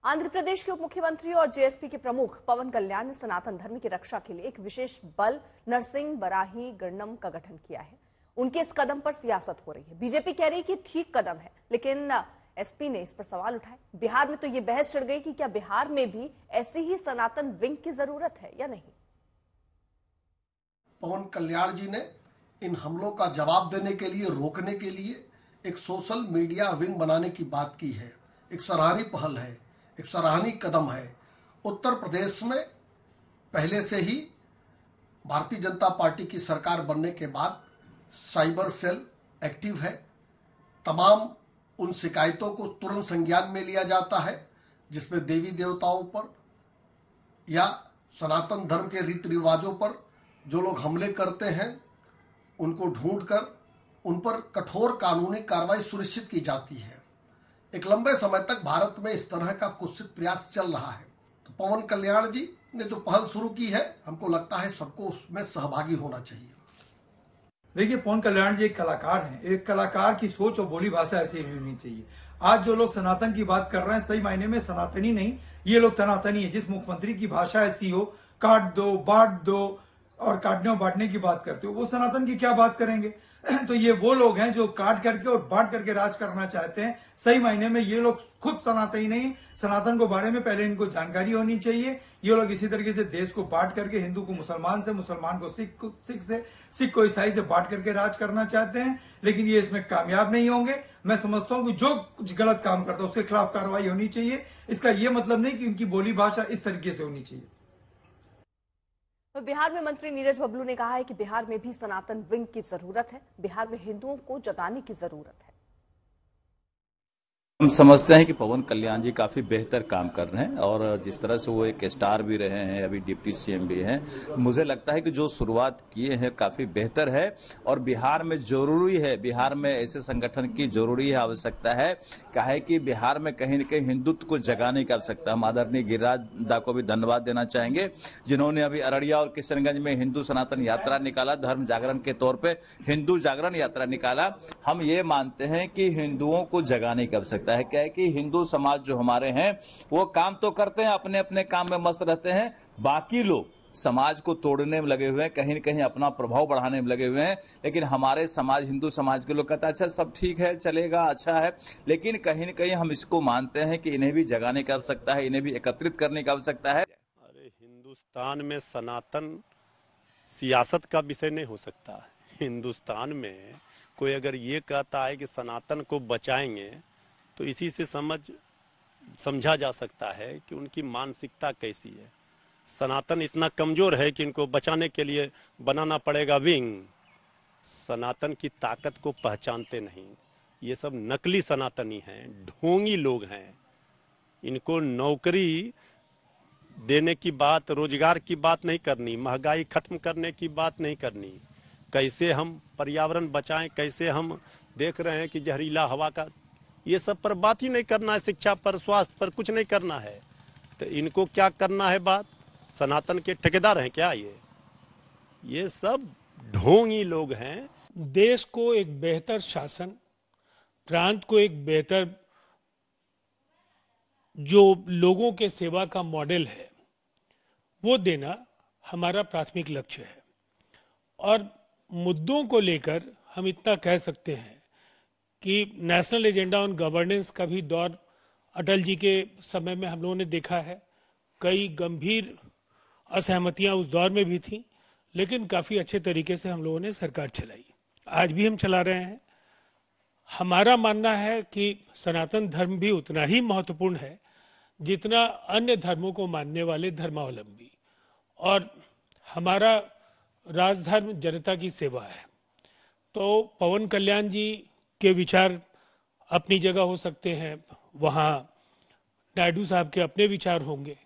आंध्र प्रदेश के उप मुख्यमंत्री और जेएसपी के प्रमुख पवन कल्याण ने सनातन धर्म की रक्षा के लिए एक विशेष बल नरसिंह बराही गणम का गठन किया है। उनके इस कदम पर सियासत हो रही है। बीजेपी कह रही है कि ठीक कदम है, लेकिन एसपी ने इस पर सवाल उठाए। बिहार में तो ये बहस छिड़ गई कि क्या बिहार में भी ऐसी ही सनातन विंग की जरूरत है या नहीं। पवन कल्याण जी ने इन हमलों का जवाब देने के लिए, रोकने के लिए एक सोशल मीडिया विंग बनाने की बात की है। एक सराहनीय पहल है, एक सराहनीय कदम है। उत्तर प्रदेश में पहले से ही भारतीय जनता पार्टी की सरकार बनने के बाद साइबर सेल एक्टिव है। तमाम उन शिकायतों को तुरंत संज्ञान में लिया जाता है जिसमें देवी देवताओं पर या सनातन धर्म के रीति रिवाजों पर जो लोग हमले करते हैं उनको ढूंढकर उन पर कठोर कानूनी कार्रवाई सुनिश्चित की जाती है। एक लंबे समय तक भारत में इस तरह का कुत्सित प्रयास चल रहा है। तो पवन कल्याण जी ने जो पहल शुरू की है, हमको लगता है सबको उसमें सहभागी होना चाहिए। देखिए, पवन कल्याण जी एक कलाकार हैं। एक कलाकार की सोच और बोली भाषा ऐसी ही होनी चाहिए। आज जो लोग सनातन की बात कर रहे हैं, सही मायने में सनातनी नहीं, ये लोग तनातनी है। जिस मुख्यमंत्री की भाषा ऐसी हो, काट दो, बांट दो और काटने और बांटने की बात करते हो, वो सनातन की क्या बात करेंगे। तो ये वो लोग हैं जो काट करके और बांट करके राज करना चाहते हैं। सही मायने में ये लोग खुद सनातनी नहीं। सनातन को बारे में पहले इनको जानकारी होनी चाहिए। ये लोग इसी तरीके से देश को बांट करके हिंदू को मुसलमान से, मुसलमान को सिख से, सिख को ईसाई से बांट करके राज करना चाहते हैं, लेकिन ये इसमें कामयाब नहीं होंगे। मैं समझता हूं कि जो कुछ गलत काम करता है उसके खिलाफ कार्रवाई होनी चाहिए। इसका ये मतलब नहीं कि उनकी बोली भाषा इस तरीके से होनी चाहिए। बिहार में मंत्री नीरज बबलू ने कहा है कि बिहार में भी सनातन विंग की जरूरत है। बिहार में हिंदुओं को जगाने की जरूरत है। हम समझते हैं कि पवन कल्याण जी काफी बेहतर काम कर रहे हैं और जिस तरह से वो एक स्टार भी रहे हैं, अभी डिप्टी सीएम भी हैं, मुझे लगता है कि जो शुरुआत किए हैं काफी बेहतर है और बिहार में जरूरी है। बिहार में ऐसे संगठन की जरूरी है, आवश्यकता है। क्या है कि बिहार में कहीं न कहीं हिंदुत्व को जगाने की आवश्यकता। हम आदरणीय गिरिराज दा को भी धन्यवाद देना चाहेंगे जिन्होंने अभी अररिया और किशनगंज में हिंदू सनातन यात्रा निकाला, धर्म जागरण के तौर पर हिंदू जागरण यात्रा निकाला। हम ये मानते हैं कि हिंदुओं को जगाने की आवश्यकता है। क्या है कि हिंदू समाज जो हमारे हैं वो काम तो करते हैं, अपने अपने काम में मस्त रहते हैं। बाकी लोग समाज को तोड़ने में लगे हुए हैं, कहीं न कहीं अपना प्रभाव बढ़ाने में लगे हुए हैं। लेकिन हमारे समाज, हिंदू समाज के लोग कहते हैं अच्छा सब ठीक है, चलेगा, अच्छा है। लेकिन कहीं न कहीं हम इसको मानते हैं कि इन्हें भी जगाने की आवश्यकता है, इन्हें भी एकत्रित करने की आवश्यकता है। अरे हिंदुस्तान में सनातन सियासत का विषय नहीं हो सकता। हिंदुस्तान में कोई अगर ये कहता है कि सनातन को बचाएंगे तो इसी से समझा जा सकता है कि उनकी मानसिकता कैसी है। सनातन इतना कमजोर है कि इनको बचाने के लिए बनाना पड़ेगा विंग। सनातन की ताकत को पहचानते नहीं। ये सब नकली सनातनी हैं, ढोंगी लोग हैं। इनको नौकरी देने की बात, रोजगार की बात नहीं करनी, महंगाई खत्म करने की बात नहीं करनी, कैसे हम पर्यावरण बचाएं, कैसे हम देख रहे हैं कि जहरीला हवा का, ये सब पर बात ही नहीं करना है। शिक्षा पर, स्वास्थ्य पर कुछ नहीं करना है। तो इनको क्या करना है बात? सनातन के ठेकेदार हैं क्या ये सब ढोंगी लोग हैं। देश को एक बेहतर शासन, प्रांत को एक बेहतर जो लोगों के सेवा का मॉडल है वो देना हमारा प्राथमिक लक्ष्य है। और मुद्दों को लेकर हम इतना कह सकते हैं कि नेशनल एजेंडा ऑन गवर्नेंस का भी दौर अटल जी के समय में हम लोगों ने देखा है। कई गंभीर असहमतियां उस दौर में भी थी, लेकिन काफी अच्छे तरीके से हम लोगों ने सरकार चलाई। आज भी हम चला रहे हैं। हमारा मानना है कि सनातन धर्म भी उतना ही महत्वपूर्ण है जितना अन्य धर्मों को मानने वाले धर्मावलंबी, और हमारा राजधर्म जनता की सेवा है। तो पवन कल्याण जी के विचार अपनी जगह हो सकते हैं, वहां नायडू साहब के अपने विचार होंगे।